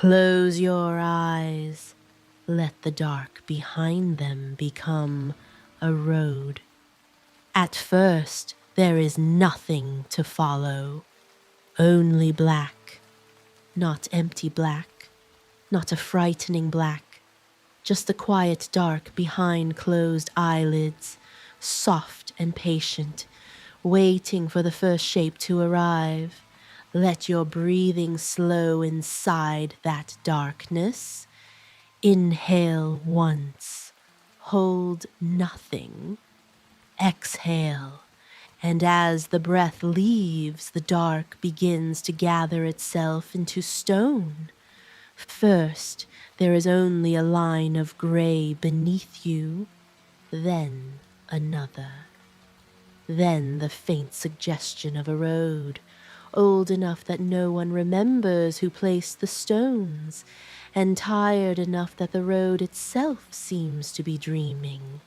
Close your eyes. Let the dark behind them become a road. At first, there is nothing to follow, only black. Not empty black, not a frightening black, just the quiet dark behind closed eyelids, soft and patient, waiting for the first shape to arrive. Let your breathing slow inside that darkness. Inhale once, hold nothing. Exhale, and as the breath leaves, the dark begins to gather itself into stone. First, there is only a line of gray beneath you, then another. Then the faint suggestion of a road, old enough that no one remembers who placed the stones, and tired enough that the road itself seems to be dreaming.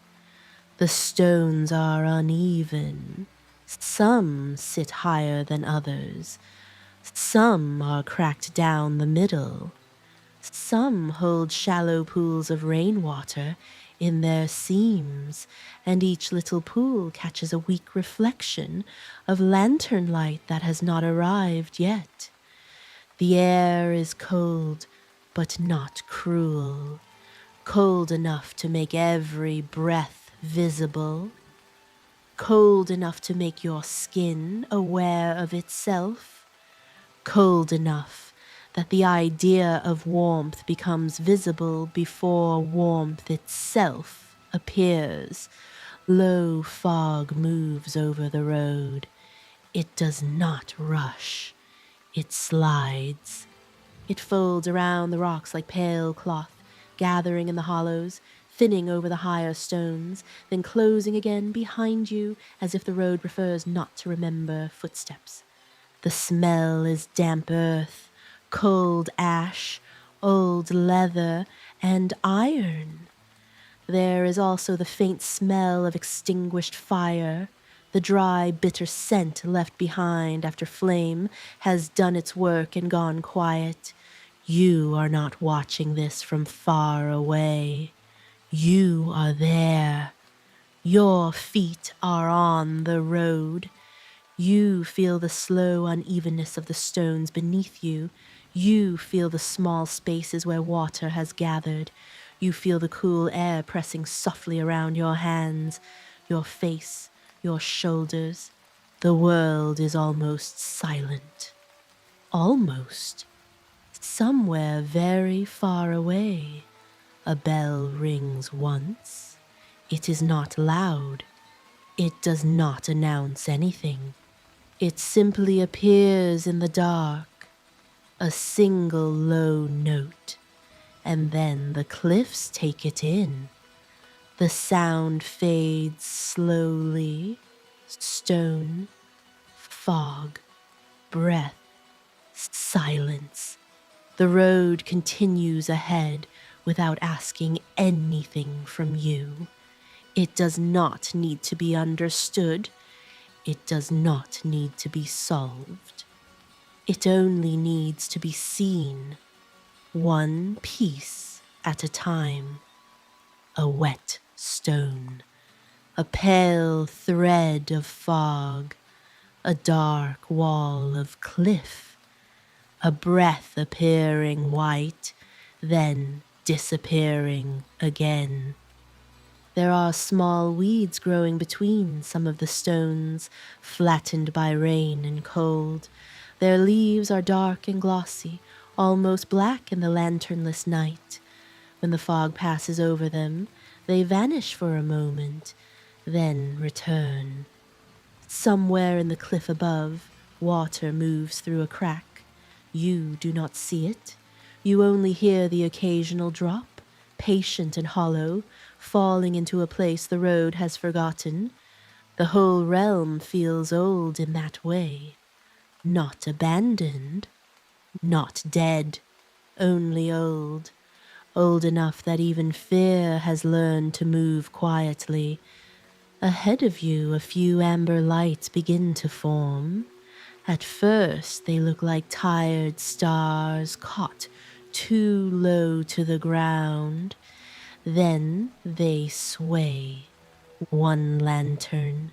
The stones are uneven. Some sit higher than others. Some are cracked down the middle. Some hold shallow pools of rainwater in their seams, and each little pool catches a weak reflection of lantern light that has not arrived yet. The air is cold, but not cruel, cold enough to make every breath visible, cold enough to make your skin aware of itself, cold enough that the idea of warmth becomes visible before warmth itself appears. Low fog moves over the road. It does not rush. It slides. It folds around the rocks like pale cloth, gathering in the hollows, thinning over the higher stones, then closing again behind you as if the road prefers not to remember footsteps. The smell is damp earth, cold ash, old leather, and iron. There is also the faint smell of extinguished fire, the dry, bitter scent left behind after flame has done its work and gone quiet. You are not watching this from far away. You are there. Your feet are on the road. You feel the slow unevenness of the stones beneath you. You feel the small spaces where water has gathered. You feel the cool air pressing softly around your hands, your face, your shoulders. The world is almost silent. Almost. Somewhere very far away, a bell rings once. It is not loud. It does not announce anything. It simply appears in the dark, a single low note, and then the cliffs take it in. The sound fades slowly. Stone, fog, breath, silence. The road continues ahead without asking anything from you. It does not need to be understood. It does not need to be solved. It only needs to be seen, one piece at a time. A wet stone, a pale thread of fog, a dark wall of cliff, a breath appearing white, then disappearing again. There are small weeds growing between some of the stones, flattened by rain and cold. Their leaves are dark and glossy, almost black in the lanternless night. When the fog passes over them, they vanish for a moment, then return. Somewhere in the cliff above, water moves through a crack. You do not see it. You only hear the occasional drop, patient and hollow, falling into a place the road has forgotten. The whole realm feels old in that way. Not abandoned, not dead, only old. Old enough that even fear has learned to move quietly. Ahead of you, a few amber lights begin to form. At first, they look like tired stars caught too low to the ground. Then they sway. 1 lantern,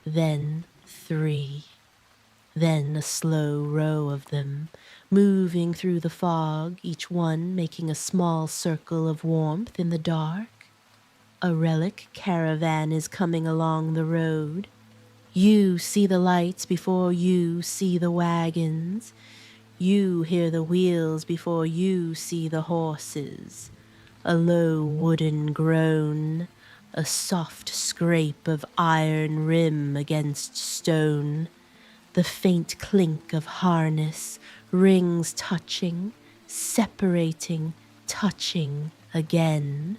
then 3. Then a slow row of them, moving through the fog, each one making a small circle of warmth in the dark. A relic caravan is coming along the road. You see the lights before you see the wagons. You hear the wheels before you see the horses. A low wooden groan, a soft scrape of iron rim against stone. The faint clink of harness, rings touching, separating, touching again.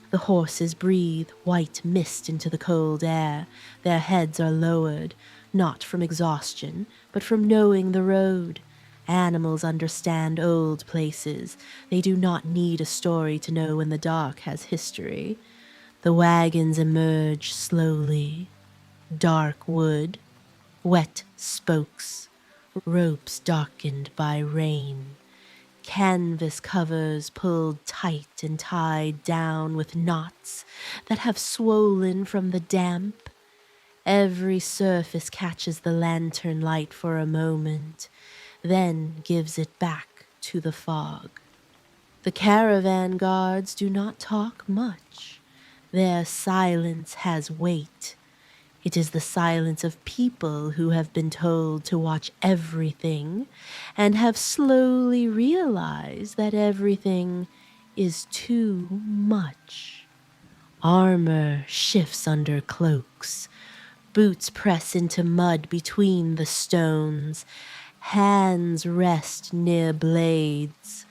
The horses breathe white mist into the cold air. Their heads are lowered, not from exhaustion, but from knowing the road. Animals understand old places. They do not need a story to know when the dark has history. The wagons emerge slowly. Dark wood, wet spokes, ropes darkened by rain. Canvas covers pulled tight and tied down with knots that have swollen from the damp. Every surface catches the lantern light for a moment, then gives it back to the fog. The caravan guards do not talk much. Their silence has weight. It is the silence of people who have been told to watch everything and have slowly realized that everything is too much. Armor shifts under cloaks. Boots press into mud between the stones. Hands rest near blades.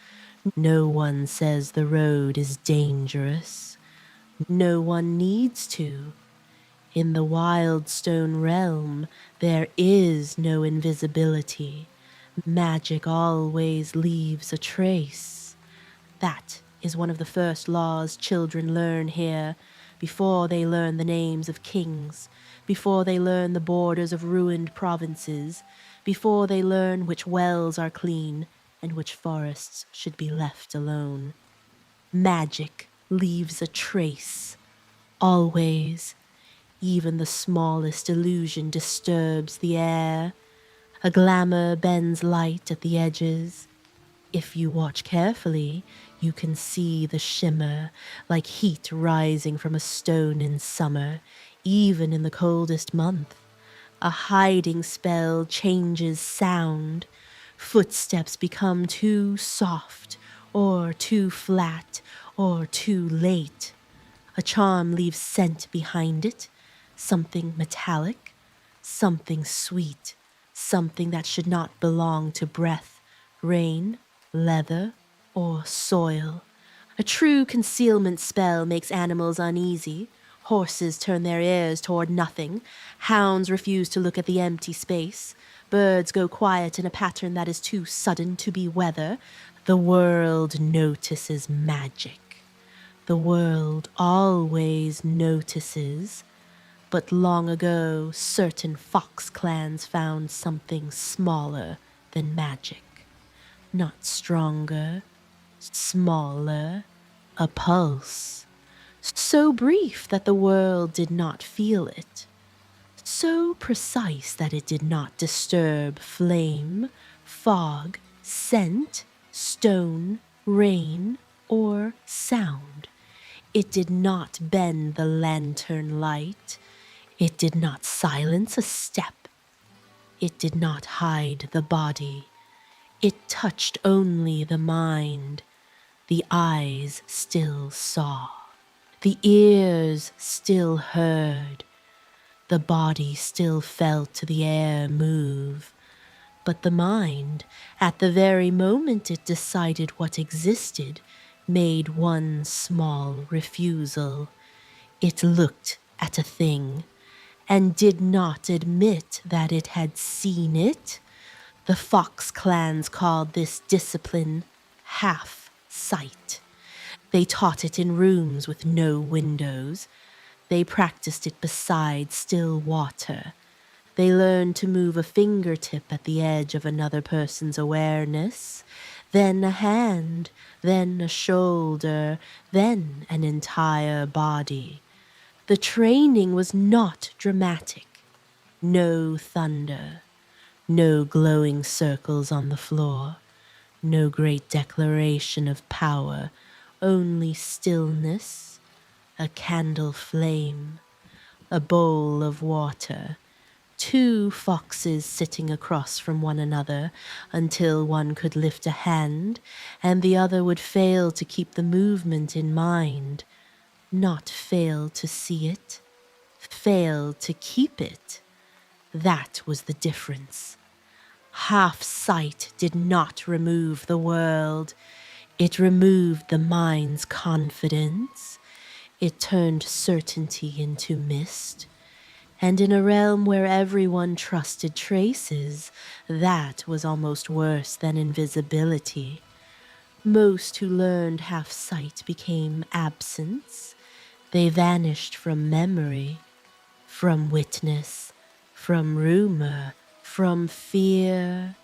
No one says the road is dangerous. No one needs to. In the wild stone realm, there is no invisibility. Magic always leaves a trace. That is one of the first laws children learn here, before they learn the names of kings, before they learn the borders of ruined provinces, before they learn which wells are clean and which forests should be left alone. Magic leaves a trace, always. Even the smallest illusion disturbs the air. A glamour bends light at the edges. If you watch carefully, you can see the shimmer, like heat rising from a stone in summer, even in the coldest month. A hiding spell changes sound. Footsteps become too soft, or too flat, or too late. A charm leaves scent behind it. Something metallic, something sweet, something that should not belong to breath, rain, leather, or soil. A true concealment spell makes animals uneasy. Horses turn their ears toward nothing. Hounds refuse to look at the empty space. Birds go quiet in a pattern that is too sudden to be weather. The world notices magic. The world always notices. But long ago, certain fox clans found something smaller than magic. Not stronger, smaller, a pulse. So brief that the world did not feel it. So precise that it did not disturb flame, fog, scent, stone, rain, or sound. It did not bend the lantern light. It did not silence a step. It did not hide the body. It touched only the mind. The eyes still saw. The ears still heard. The body still felt the air move. But the mind, at the very moment it decided what existed, made one small refusal. It looked at a thing and did not admit that it had seen it. The fox clans called this discipline half-sight. They taught it in rooms with no windows. They practiced it beside still water. They learned to move a fingertip at the edge of another person's awareness. then a hand, then a shoulder, then an entire body. The training was not dramatic. No thunder, no glowing circles on the floor, no great declaration of power, only stillness, a candle flame, a bowl of water, two foxes sitting across from one another until one could lift a hand and the other would fail to keep the movement in mind, not fail to see it, fail to keep it. That was the difference. Half sight did not remove the world. It removed the mind's confidence. It turned certainty into mist. And in a realm where everyone trusted traces, that was almost worse than invisibility. Most who learned half sight became absence. They vanished from memory, from witness, from rumor, from fear,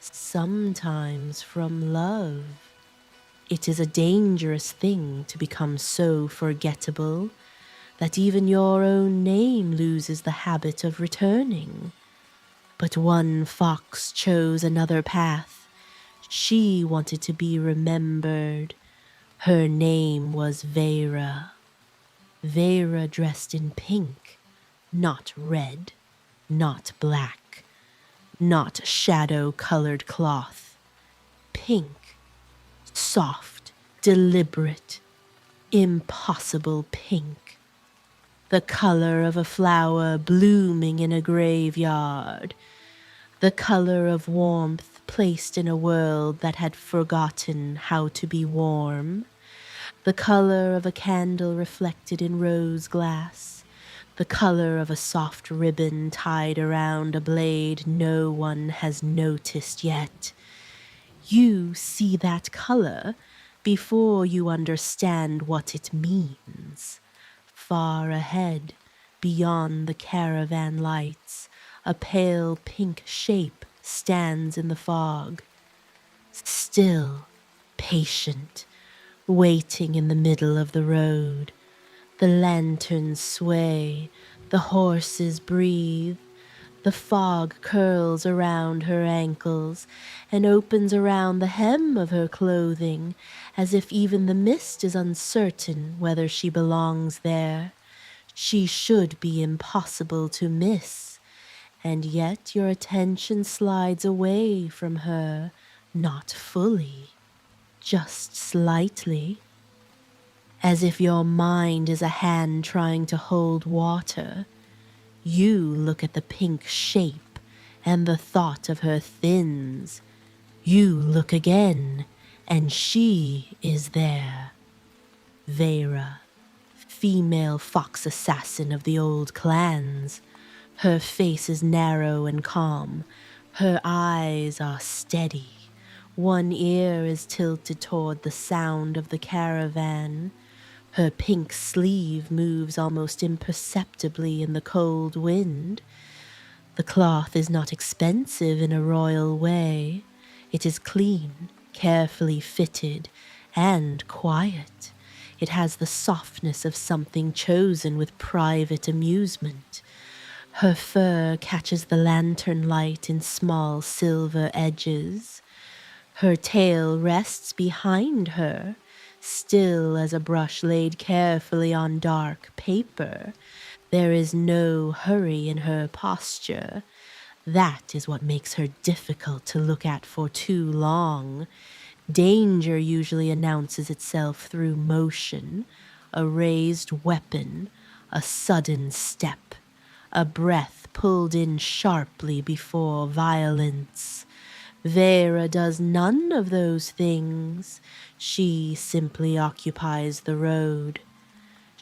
sometimes from love. It is a dangerous thing to become so forgettable that even your own name loses the habit of returning. But one fox chose another path. She wanted to be remembered. Her name was Veyra. Veyra dressed in pink, not red, not black, not shadow-colored cloth. Pink, soft, deliberate, impossible pink. The color of a flower blooming in a graveyard. The color of warmth placed in a world that had forgotten how to be warm. The color of a candle reflected in rose glass. The color of a soft ribbon tied around a blade no one has noticed yet. You see that color before you understand what it means. Far ahead, beyond the caravan lights, a pale pink shape stands in the fog. Still, patient, waiting in the middle of the road. The lanterns sway, the horses breathe. The fog curls around her ankles and opens around the hem of her clothing, as if even the mist is uncertain whether she belongs there. She should be impossible to miss, and yet your attention slides away from her, not fully, just slightly, as if your mind is a hand trying to hold water. You look at the pink shape, and the thought of her thins. You look again, and she is there. Veyra, female fox assassin of the old clans. Her face is narrow and calm. Her eyes are steady. One ear is tilted toward the sound of the caravan. Her pink sleeve moves almost imperceptibly in the cold wind. The cloth is not expensive in a royal way. It is clean, carefully fitted, and quiet. It has the softness of something chosen with private amusement. Her fur catches the lantern light in small silver edges. Her tail rests behind her, still as a brush laid carefully on dark paper. There is no hurry in her posture. That is what makes her difficult to look at for too long. Danger usually announces itself through motion, a raised weapon, a sudden step, a breath pulled in sharply before violence. Veyra does none of those things. She simply occupies the road.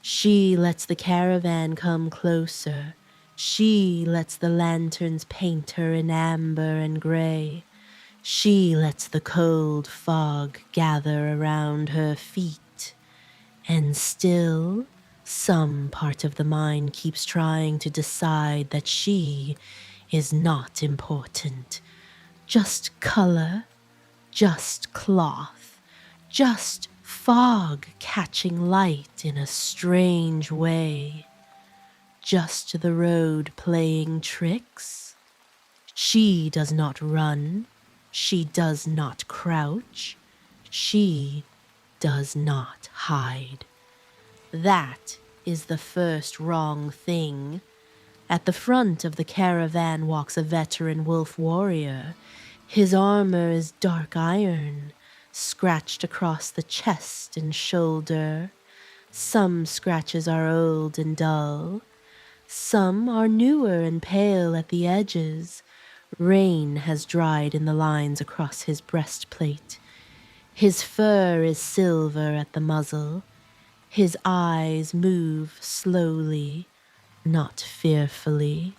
She lets the caravan come closer. She lets the lanterns paint her in amber and gray. She lets the cold fog gather around her feet. And still, some part of the mind keeps trying to decide that she is not important. Just color, just cloth, just fog catching light in a strange way, just the road playing tricks. She does not run, she does not crouch, she does not hide. That is the first wrong thing. At the front of the caravan walks a veteran wolf warrior. His armor is dark iron, scratched across the chest and shoulder. Some scratches are old and dull. Some are newer and pale at the edges. Rain has dried in the lines across his breastplate. His fur is silver at the muzzle. His eyes move slowly, not fearfully,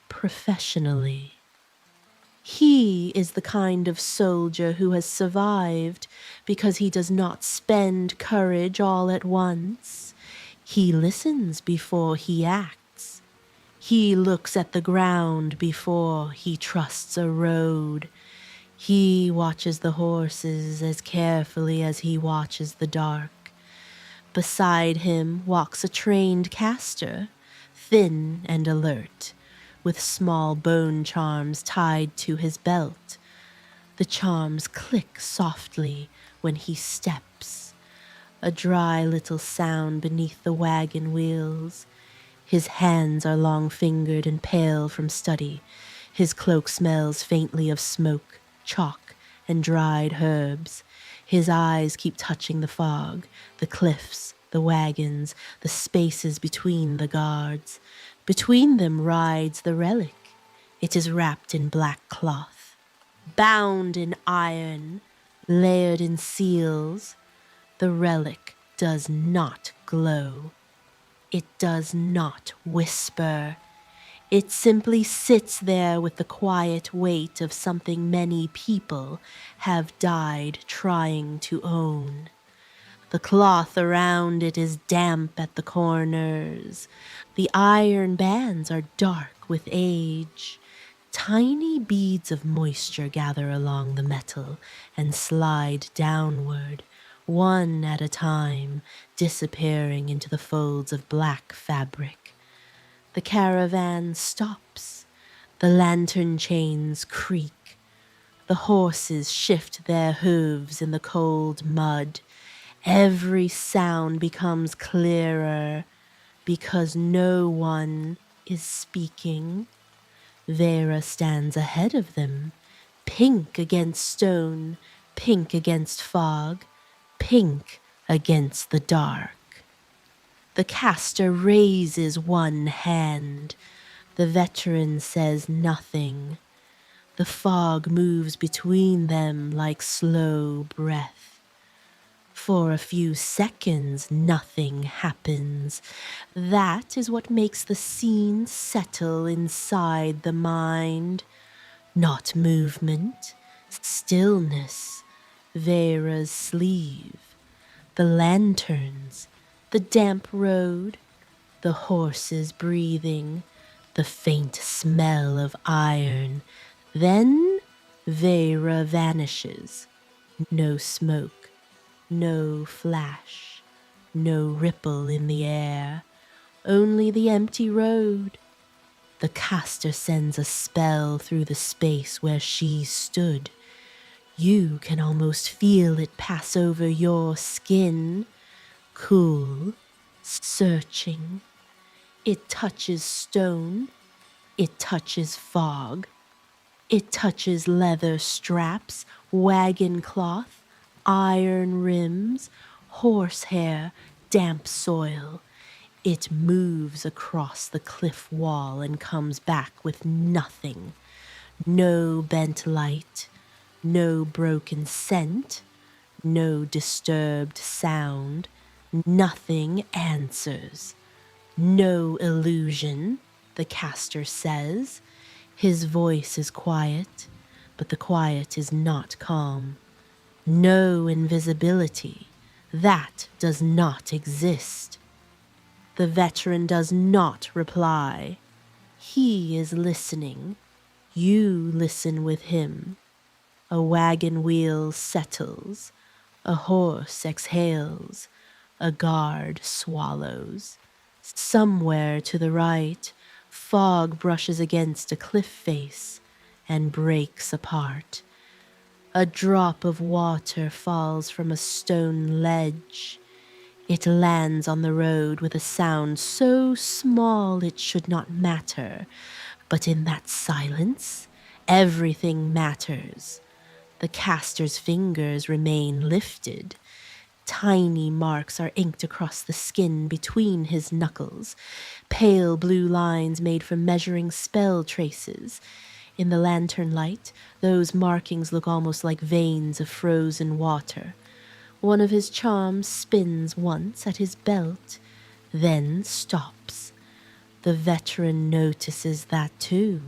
professionally. He is the kind of soldier who has survived because he does not spend courage all at once. He listens before he acts. He looks at the ground before he trusts a road. He watches the horses as carefully as he watches the dark. Beside him walks a trained caster, thin and alert, with small bone charms tied to his belt. The charms click softly when he steps, a dry little sound beneath the wagon wheels. His hands are long-fingered and pale from study. His cloak smells faintly of smoke, chalk, and dried herbs. His eyes keep touching the fog, the cliffs, the wagons, the spaces between the guards. Between them rides the relic. It is wrapped in black cloth, bound in iron, layered in seals. The relic does not glow. It does not whisper. It simply sits there with the quiet weight of something many people have died trying to own. The cloth around it is damp at the corners. The iron bands are dark with age. Tiny beads of moisture gather along the metal and slide downward, one at a time, disappearing into the folds of black fabric. The caravan stops. The lantern chains creak. The horses shift their hooves in the cold mud. Every sound becomes clearer because no one is speaking. Veyra stands ahead of them, pink against stone, pink against fog, pink against the dark. The caster raises one hand. The veteran says nothing. The fog moves between them like slow breath. For a few seconds, nothing happens. That is what makes the scene settle inside the mind. Not movement, stillness, Veyra's sleeve, the lanterns, the damp road, the horses breathing, the faint smell of iron. Then Veyra vanishes. No smoke, no flash, no ripple in the air, only the empty road. The caster sends a spell through the space where she stood. You can almost feel it pass over your skin, cool, searching. It touches stone, it touches fog, it touches leather straps, wagon cloth, iron rims, horsehair, damp soil. It moves across the cliff wall and comes back with nothing. No bent light, no broken scent, no disturbed sound. Nothing answers. No illusion, the caster says. His voice is quiet, but the quiet is not calm. No invisibility. That does not exist. The veteran does not reply. He is listening. You listen with him. A wagon wheel settles, a horse exhales, a guard swallows. Somewhere to the right, fog brushes against a cliff face and breaks apart. A drop of water falls from a stone ledge. It lands on the road with a sound so small it should not matter, but in that silence, everything matters. The caster's fingers remain lifted. Tiny marks are inked across the skin between his knuckles, pale blue lines made from measuring spell traces. In the lantern light, those markings look almost like veins of frozen water. One of his charms spins once at his belt, then stops. The veteran notices that too.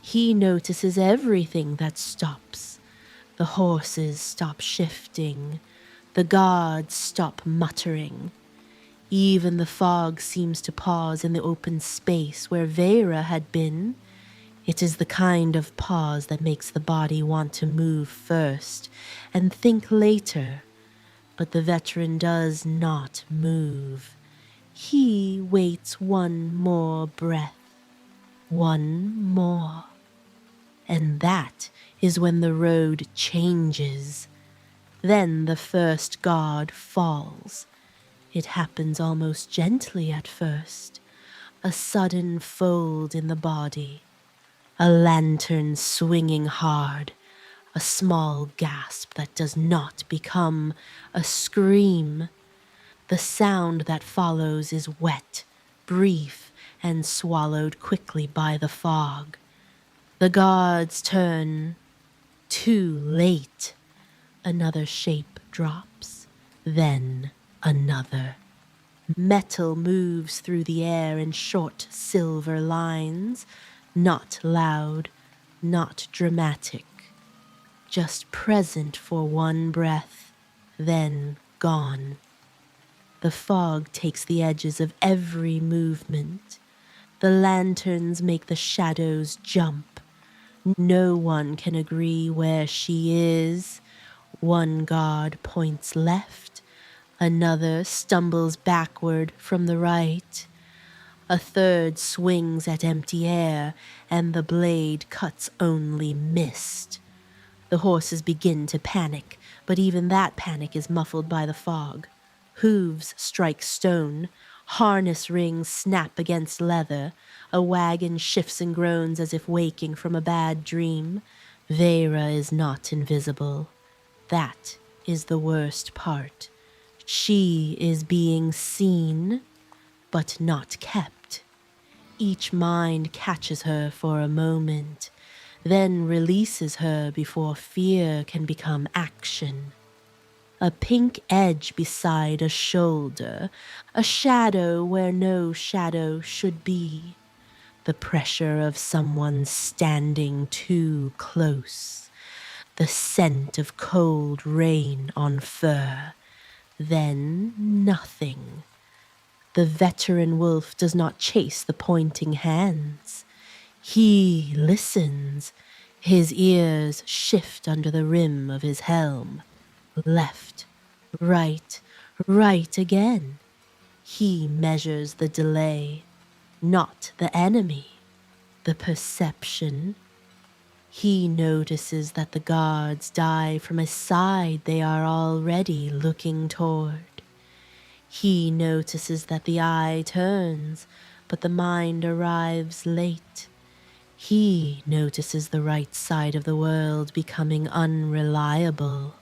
He notices everything that stops. The horses stop shifting. The gods stop muttering. Even the fog seems to pause in the open space where Veyra had been. It is the kind of pause that makes the body want to move first and think later. But the veteran does not move. He waits one more breath. One more. And that is when the road changes. Then the first god falls. It happens almost gently at first. A sudden fold in the body. A lantern swinging hard. A small gasp that does not become a scream. The sound that follows is wet, brief, and swallowed quickly by the fog. The gods turn. Too late. Another shape drops, then another. Metal moves through the air in short silver lines, not loud, not dramatic, just present for one breath, then gone. The fog takes the edges of every movement. The lanterns make the shadows jump. No one can agree where she is. One god points left, another stumbles backward from the right. A third swings at empty air, and the blade cuts only mist. The horses begin to panic, but even that panic is muffled by the fog. Hooves strike stone, harness rings snap against leather, a wagon shifts and groans as if waking from a bad dream. Veyra is not invisible. That is the worst part. She is being seen, but not kept. Each mind catches her for a moment, then releases her before fear can become action. A pink edge beside a shoulder, a shadow where no shadow should be. The pressure of someone standing too close. The scent of cold rain on fur. Then nothing. The veteran wolf does not chase the pointing hands. He listens. His ears shift under the rim of his helm. Left, right, right again. He measures the delay, not the enemy, the perception. He notices that the guards die from a side they are already looking toward. He notices that the eye turns, but the mind arrives late. He notices the right side of the world becoming unreliable.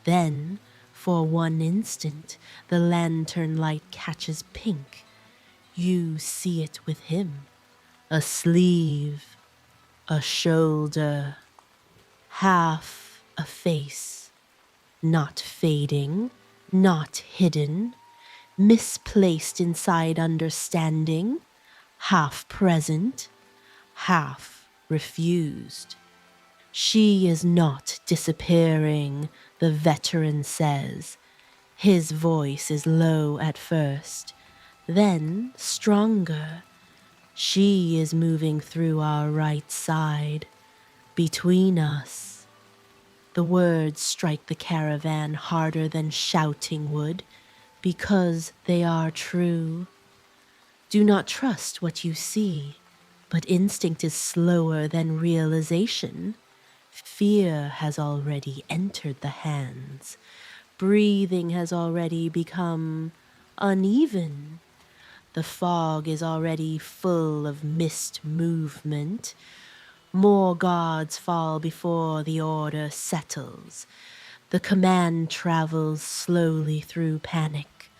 Then, for one instant, the lantern light catches pink. You see it with him. A sleeve, a shoulder, half a face. Not fading, not hidden, misplaced inside understanding, half present, half refused. She is not disappearing, the veteran says. His voice is low at first, then stronger. She is moving through our right side, between us. The words strike the caravan harder than shouting would, because they are true. Do not trust what you see, but instinct is slower than realization. Fear has already entered the hands. Breathing has already become uneven. The fog is already full of mist movement. More guards fall before the order settles. The command travels slowly through panic.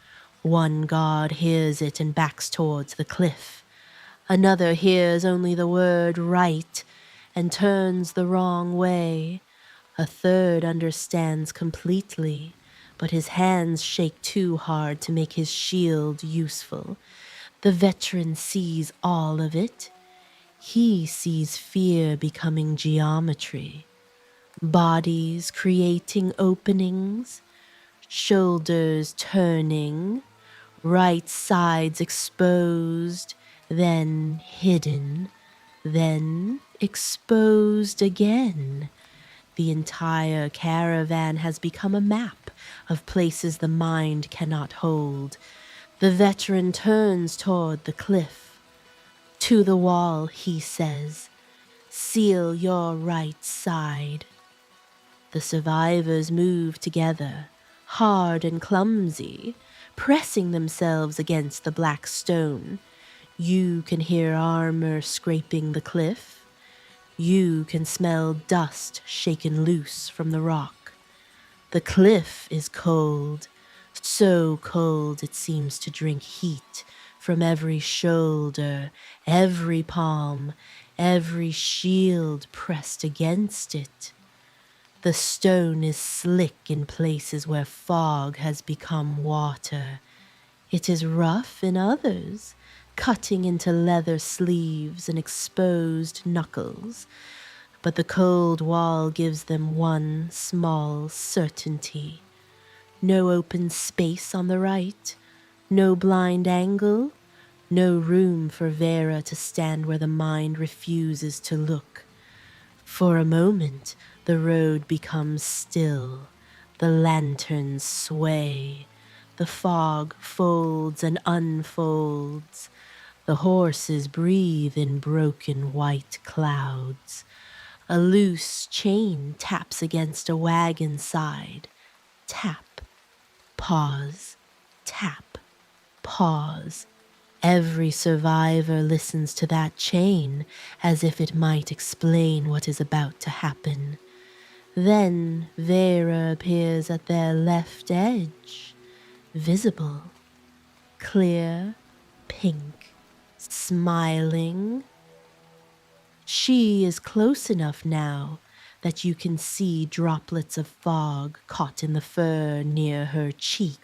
One guard hears it and backs towards the cliff. Another hears only the word right and turns the wrong way. A third understands completely, but his hands shake too hard to make his shield useful. The veteran sees all of it. He sees fear becoming geometry, bodies creating openings, shoulders turning, right sides exposed, then hidden, then exposed again. The entire caravan has become a map of places the mind cannot hold. The veteran turns toward the cliff. To the wall, he says, seal your right side. The survivors move together, hard and clumsy, pressing themselves against the black stone. You can hear armor scraping the cliff. You can smell dust shaken loose from the rock. The cliff is cold, so cold it seems to drink heat from every shoulder, every palm, every shield pressed against it. The stone is slick in places where fog has become water. It is rough in others, cutting into leather sleeves and exposed knuckles. But the cold wall gives them one small certainty. No open space on the right, no blind angle, no room for Veyra to stand where the mind refuses to look. For a moment, the road becomes still. The lanterns sway. The fog folds and unfolds. The horses breathe in broken white clouds. A loose chain taps against a wagon side. Tap, pause, tap, pause. Every survivor listens to that chain as if it might explain what is about to happen. Then Veyra appears at their left edge, visible, clear, pink, smiling. She is close enough now that you can see droplets of fog caught in the fur near her cheek.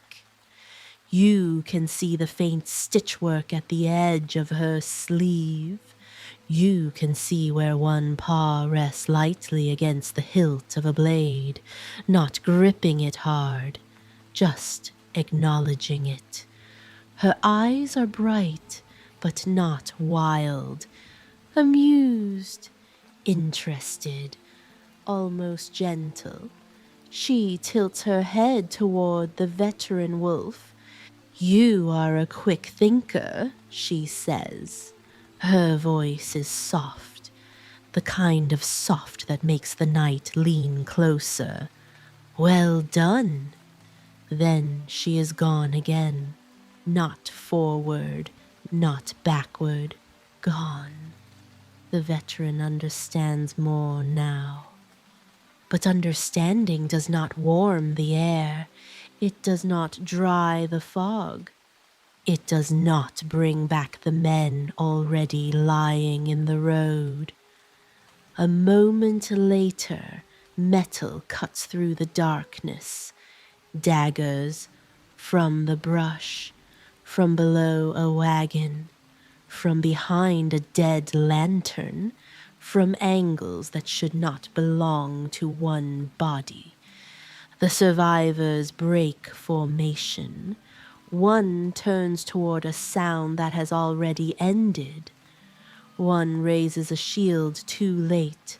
You can see the faint stitchwork at the edge of her sleeve. You can see where one paw rests lightly against the hilt of a blade, not gripping it hard, just acknowledging it. Her eyes are bright, but not wild, amused, interested, almost gentle. She tilts her head toward the veteran wolf. You are a quick thinker, she says. Her voice is soft, the kind of soft that makes the night lean closer. Well done. Then she is gone again, not forward, not backward, gone. The veteran understands more now. But understanding does not warm the air. It does not dry the fog. It does not bring back the men already lying in the road. A moment later, metal cuts through the darkness. Daggers from the brush, from below a wagon, from behind a dead lantern, from angles that should not belong to one body. The survivors break formation. One turns toward a sound that has already ended. One raises a shield too late.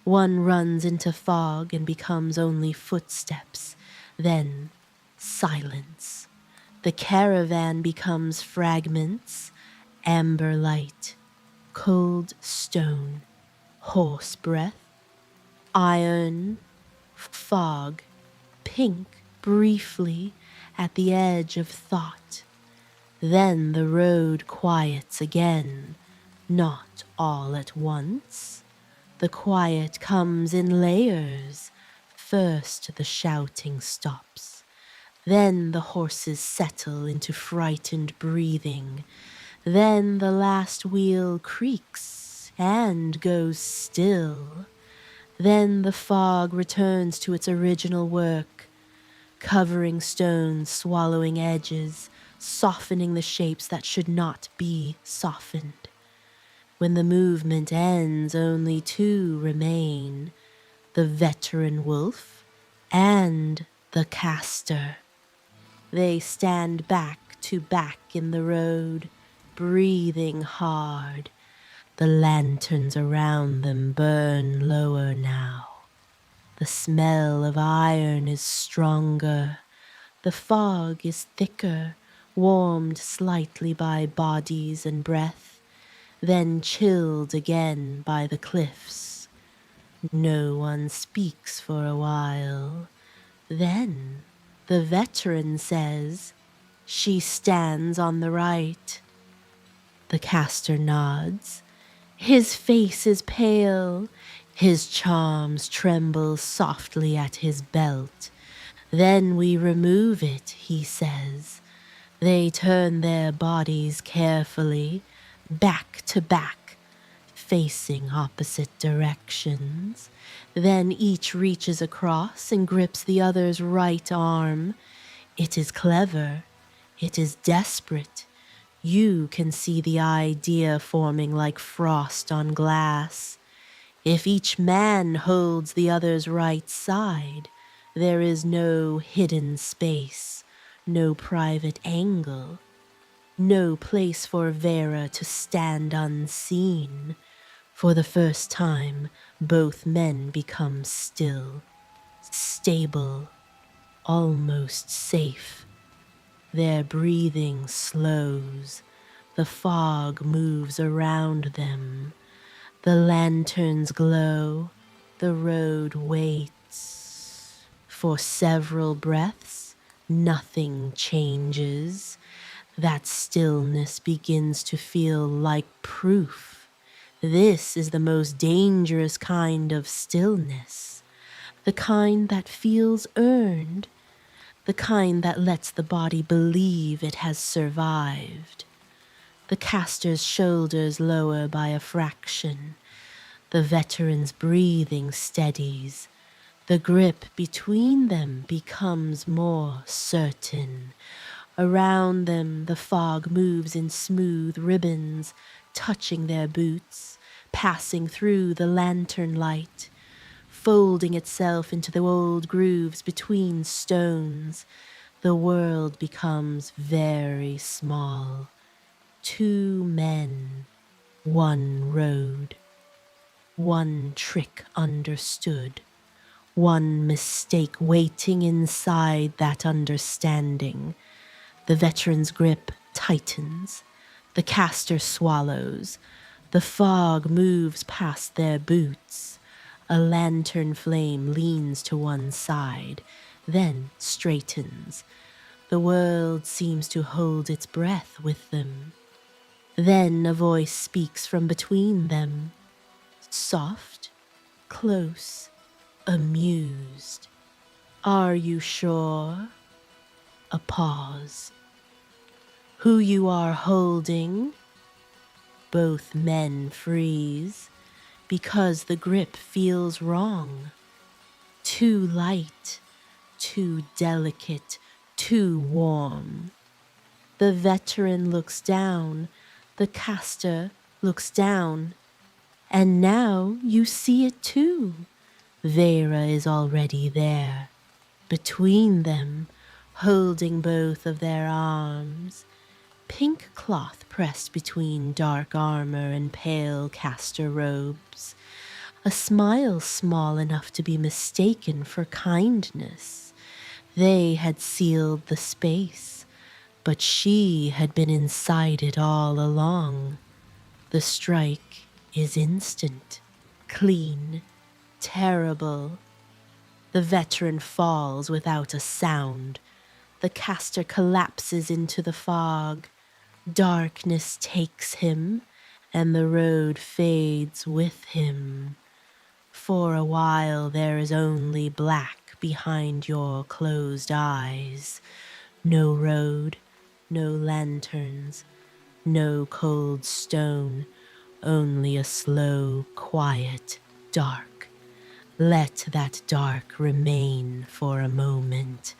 One runs into fog and becomes only footsteps, then silence. The caravan becomes fragments, amber light, cold stone, horse breath, iron, fog, pink briefly at the edge of thought. Then the road quiets again, not all at once. The quiet comes in layers. First the shouting stops. Then the horses settle into frightened breathing. Then the last wheel creaks and goes still. Then the fog returns to its original work, covering stones, swallowing edges, softening the shapes that should not be softened. When the movement ends, only two remain, the veteran wolf and the caster. They stand back to back in the road, breathing hard. The lanterns around them burn lower now. The smell of iron is stronger. The fog is thicker, warmed slightly by bodies and breath, then chilled again by the cliffs. No one speaks for a while. Then the veteran says, "She stands on the right." The caster nods. His face is pale. His charms tremble softly at his belt. "Then we remove it," he says. They turn their bodies carefully, back to back, facing opposite directions. Then each reaches across and grips the other's right arm. It is clever. It is desperate. You can see the idea forming like frost on glass. If each man holds the other's right side, there is no hidden space, no private angle, no place for Veyra to stand unseen. For the first time, both men become still, stable, almost safe. Their breathing slows. The fog moves around them. The lanterns glow. The road waits. For several breaths, nothing changes. That stillness begins to feel like proof. This is the most dangerous kind of stillness. The kind that feels earned. The kind that lets the body believe it has survived. The caster's shoulders lower by a fraction. The veteran's breathing steadies. The grip between them becomes more certain. Around them, the fog moves in smooth ribbons, touching their boots, passing through the lantern light, folding itself into the old grooves between stones. The world becomes very small. Two men, one road, one trick understood, one mistake waiting inside that understanding. The veteran's grip tightens. The caster swallows. The fog moves past their boots. A lantern flame leans to one side, then straightens. The world seems to hold its breath with them. Then a voice speaks from between them, soft, close, amused. "Are you sure?" A pause. "Who you are holding?" Both men freeze, because the grip feels wrong. Too light, too delicate, too warm. The veteran looks down, the caster looks down, and now you see it too. Veyra is already there, between them, holding both of their arms. Pink cloth pressed between dark armor and pale caster robes. a smile small enough to be mistaken for kindness. They had sealed the space, but she had been inside it all along. The strike is instant, clean, terrible. The veteran falls without a sound. The caster collapses into the fog. Darkness takes him, and the road fades with him. For a while there is only black behind your closed eyes. No road, no lanterns, no cold stone, only a slow, quiet dark. Let that dark remain for a moment.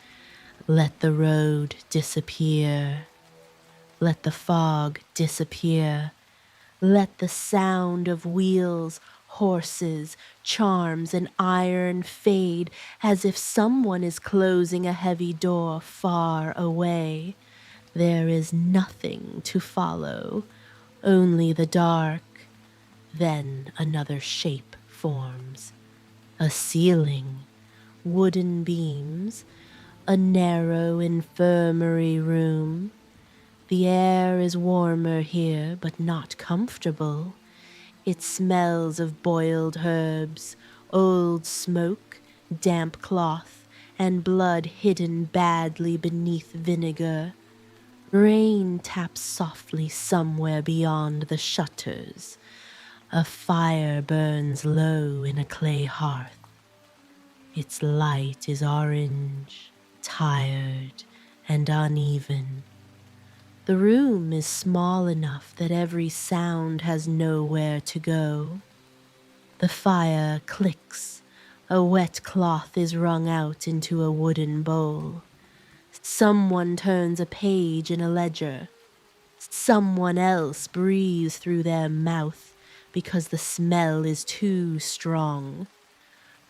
Let the road disappear. Let the fog disappear. Let the sound of wheels, horses, charms, and iron fade as if someone is closing a heavy door far away. There is nothing to follow, only the dark. Then another shape forms. A ceiling, wooden beams, a narrow infirmary room. The air is warmer here, but not comfortable. It smells of boiled herbs, old smoke, damp cloth, and blood hidden badly beneath vinegar. Rain taps softly somewhere beyond the shutters. A fire burns low in a clay hearth. Its light is orange, tired, and uneven. The room is small enough that every sound has nowhere to go. The fire clicks. A wet cloth is wrung out into a wooden bowl. Someone turns a page in a ledger. Someone else breathes through their mouth because the smell is too strong.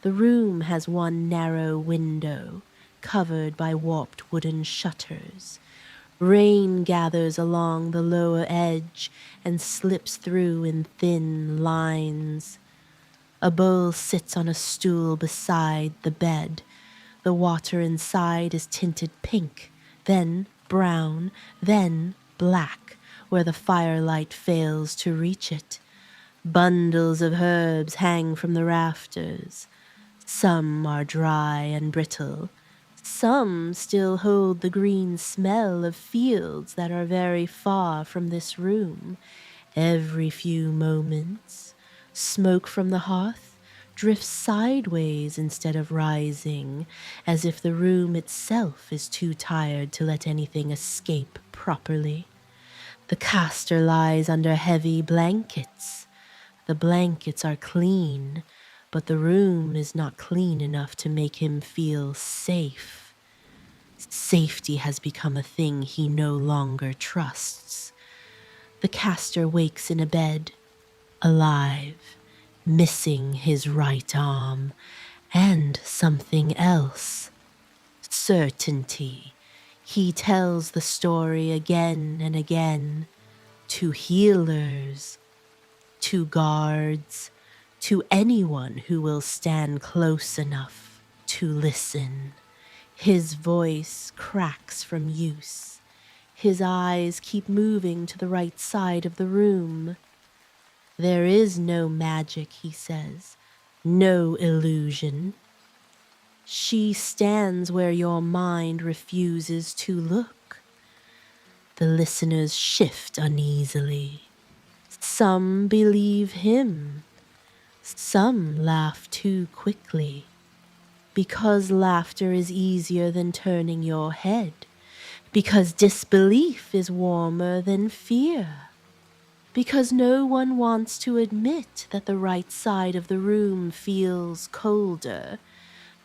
The room has one narrow window, covered by warped wooden shutters. Rain gathers along the lower edge and slips through in thin lines. A bowl sits on a stool beside the bed. The water inside is tinted pink, then brown, then black, where the firelight fails to reach it. Bundles of herbs hang from the rafters. Some are dry and brittle. Some still hold the green smell of fields that are very far from this room. Every few moments, smoke from the hearth drifts sideways instead of rising, as if the room itself is too tired to let anything escape properly. The caster lies under heavy blankets. The blankets are clean, but the room is not clean enough to make him feel safe. Safety has become a thing he no longer trusts. The caster wakes in a bed, alive, missing his right arm, and something else. Certainty. He tells the story again and again, to healers, to guards, to anyone who will stand close enough to listen. His voice cracks from use. His eyes keep moving to the right side of the room. There is no magic, he says, no illusion. She stands where your mind refuses to look. The listeners shift uneasily. Some believe him. Some laugh too quickly, because laughter is easier than turning your head, because disbelief is warmer than fear, because no one wants to admit that the right side of the room feels colder.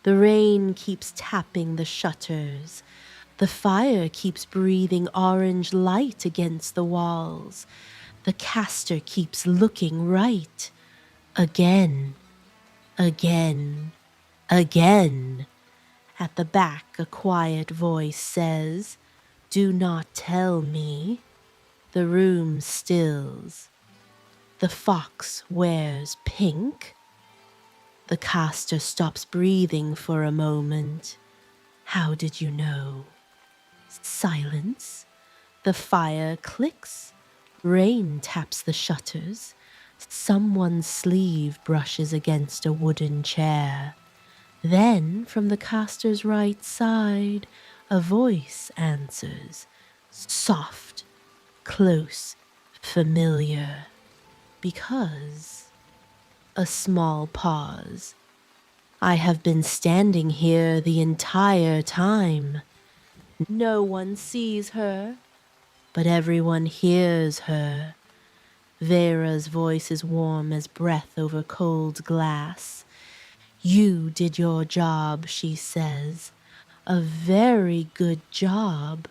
The rain keeps tapping the shutters. The fire keeps breathing orange light against the walls. The caster keeps looking right. Again, again, again. At the back, a quiet voice says, "Do not tell me." The room stills. The fox wears pink. The caster stops breathing for a moment. How did you know? Silence. The fire clicks. Rain taps the shutters. Someone's sleeve brushes against a wooden chair. Then, from the caster's right side, a voice answers. Soft, close, familiar. Because... A small pause. I have been standing here the entire time. No one sees her, but everyone hears her. Veyra's voice is warm as breath over cold glass. You did your job, she says. A very good job.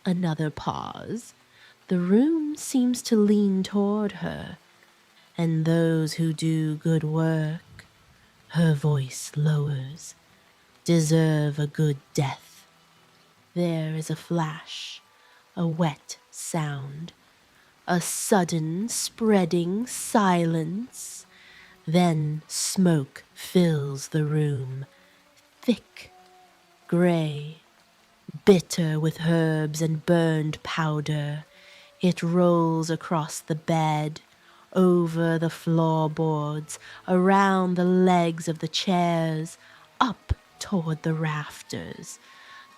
Another pause. The room seems to lean toward her. And those who do good work, her voice lowers, deserve a good death. There is a flash, a wet sound, a sudden spreading silence. Then smoke fills the room, thick, gray, bitter with herbs and burned powder. It rolls across the bed, over the floorboards, around the legs of the chairs, up toward the rafters.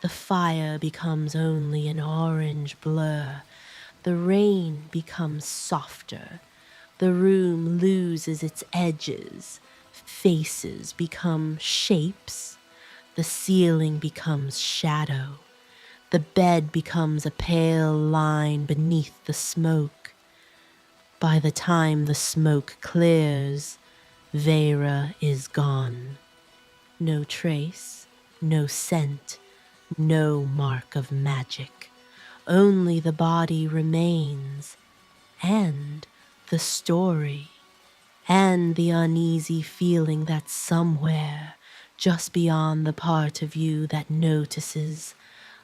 The fire becomes only an orange blur. The rain becomes softer. The room loses its edges. Faces become shapes. The ceiling becomes shadow. The bed becomes a pale line beneath the smoke. By the time the smoke clears, Veyra is gone. No trace, no scent, no mark of magic. Only the body remains, and the story, and the uneasy feeling that somewhere, just beyond the part of you that notices,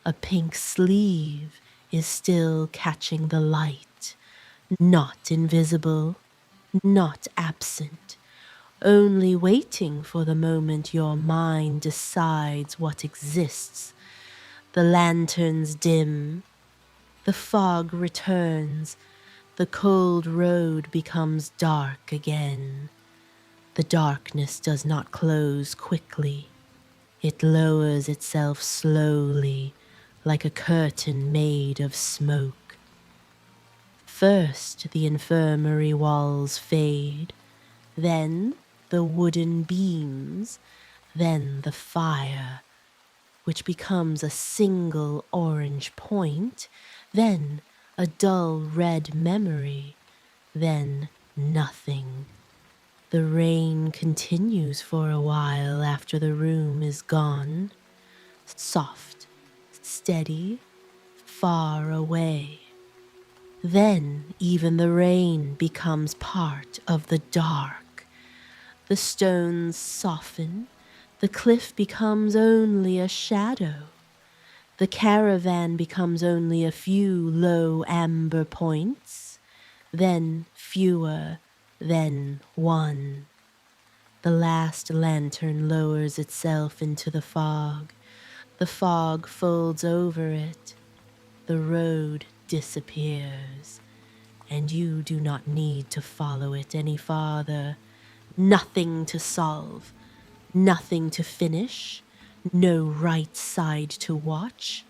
a pink sleeve is still catching the light. Not invisible, not absent, only waiting for the moment your mind decides what exists. The lanterns dim, the fog returns, the cold road becomes dark again. The darkness does not close quickly. It lowers itself slowly, like a curtain made of smoke. First the infirmary walls fade, then the wooden beams, then the fire, which becomes a single orange point, then a dull red memory, then nothing. The rain continues for a while after the room is gone, soft, steady, far away. Then even the rain becomes part of the dark. The stones soften, the cliff becomes only a shadow. The caravan becomes only a few low amber points, then fewer, then one. The last lantern lowers itself into the fog. The fog folds over it. The road disappears, and you do not need to follow it any farther. Nothing to solve, nothing to finish, no right side to watch,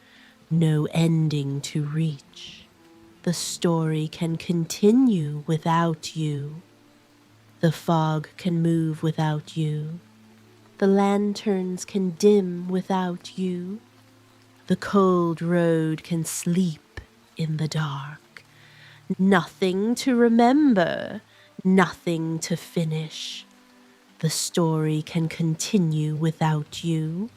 no ending to reach. The story can continue without you. The fog can move without you. The lanterns can dim without you. The cold road can sleep in the dark. Nothing to remember, nothing to finish. The story can continue without you.